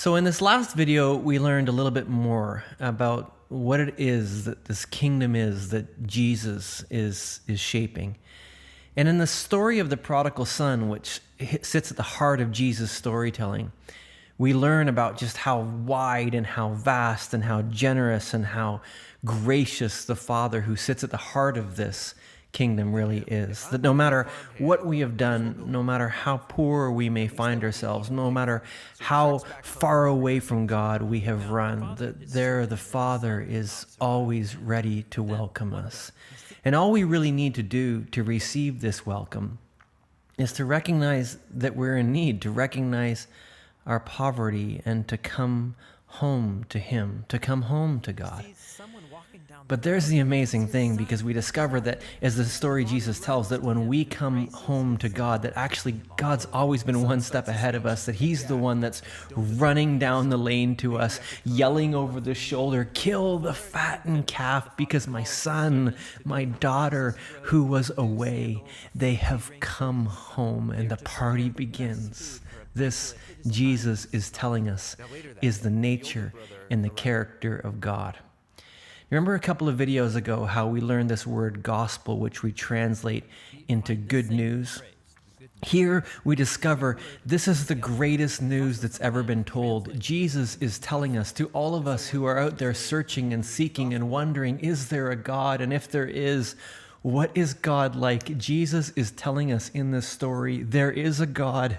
So in this last video, we learned a little bit more about what it is that this kingdom is that Jesus is shaping. And in the story of the prodigal son, which sits at the heart of Jesus' storytelling, we learn about just how wide and how vast and how generous and how gracious the Father who sits at the heart of this kingdom really is. That no matter what we have done, no matter how poor we may find ourselves, no matter how far away from God we have run, that there the Father is always ready to welcome us. And all we really need to do to receive this welcome is to recognize that we're in need, to recognize our poverty, and to come home to Him, to come home to God. But there's the amazing thing, because we discover that as the story Jesus tells, that when we come home to God, that actually God's always been one step ahead of us, that He's the one that's running down the lane to us, yelling over the shoulder, "Kill the fattened calf, because my son, my daughter who was away, they have come home," and the party begins. This, Jesus is telling us, is the nature and the character of God. Remember a couple of videos ago how we learned this word gospel, which we translate into good news? Here we discover this is the greatest news that's ever been told. Jesus is telling us, to all of us who are out there searching and seeking and wondering, is there a God? And if there is, what is God like? Jesus is telling us in this story, there is a God.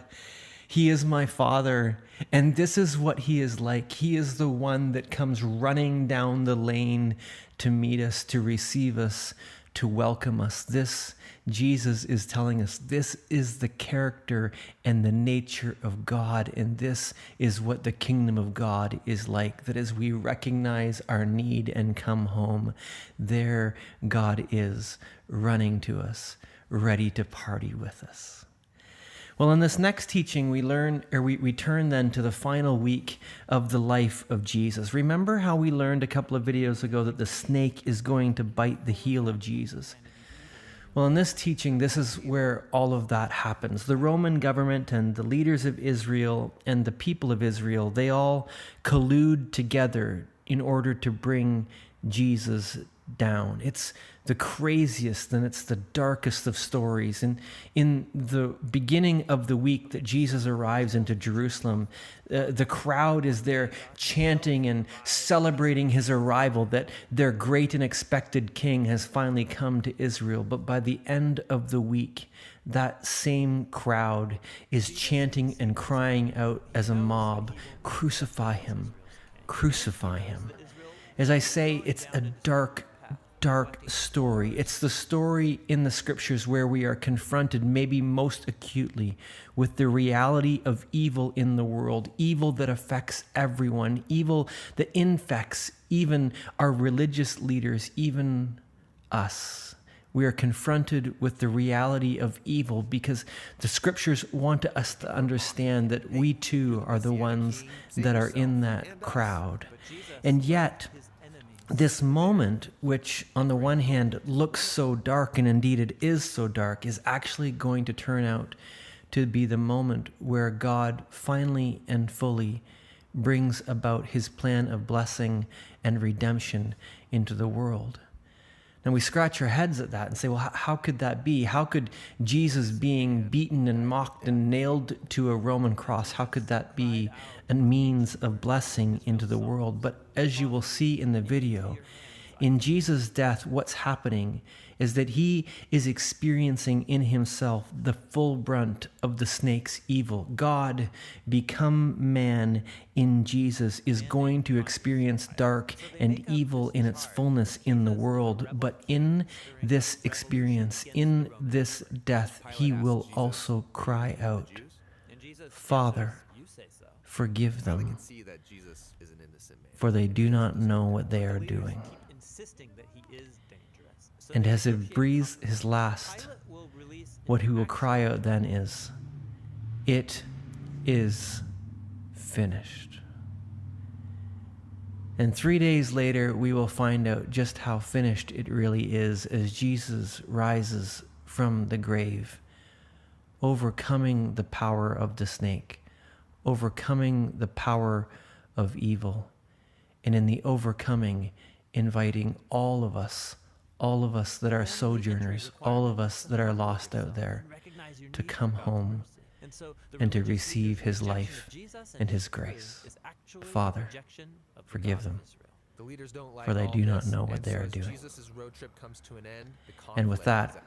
He is my Father, and this is what He is like. He is the one that comes running down the lane to meet us, to receive us, to welcome us. This, Jesus is telling us, this is the character and the nature of God, and this is what the kingdom of God is like, that as we recognize our need and come home, there God is running to us, ready to party with us. Well, in this next teaching, we turn then to the final week of the life of Jesus. Remember how we learned a couple of videos ago that the snake is going to bite the heel of Jesus? Well, in this teaching, this is where all of that happens. The Roman government and the leaders of Israel and the people of Israel, they all collude together in order to bring Jesus down. It's the craziest and it's the darkest of stories. And in the beginning of the week that Jesus arrives into Jerusalem, the crowd is there chanting and celebrating His arrival, that their great and expected king has finally come to Israel. But by the end of the week, that same crowd is chanting and crying out as a mob, "Crucify Him, crucify Him." As I say, it's a dark story. It's the story in the scriptures where we are confronted maybe most acutely with the reality of evil in the world, evil that affects everyone, evil that infects even our religious leaders, even us. We are confronted with the reality of evil because the scriptures want us to understand that we too are the ones that are in that crowd. And yet, this moment, which on the one hand looks so dark, and indeed it is so dark, is actually going to turn out to be the moment where God finally and fully brings about His plan of blessing and redemption into the world. And we scratch our heads at that and say, well, how could that be? How could Jesus being beaten and mocked and nailed to a Roman cross, how could that be a means of blessing into the world? But as you will see in the video, in Jesus' death, what's happening is that He is experiencing in Himself the full brunt of the snake's evil. God, become man in Jesus, is going to experience dark and evil in its fullness in the world. But in this experience, in this death, He will also cry out, "Father, forgive them, for they do not know what they are doing." And as He breathes His last, what He will cry out then is, "It is finished." And 3 days later, we will find out just how finished it really is as Jesus rises from the grave, overcoming the power of the snake, overcoming the power of evil, and in the overcoming, inviting all of us that are sojourners, all of us that are lost out there, to come home and to receive his life and his grace. Father, forgive them, for they do not know what they are doing. And with that,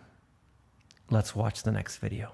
let's watch the next video.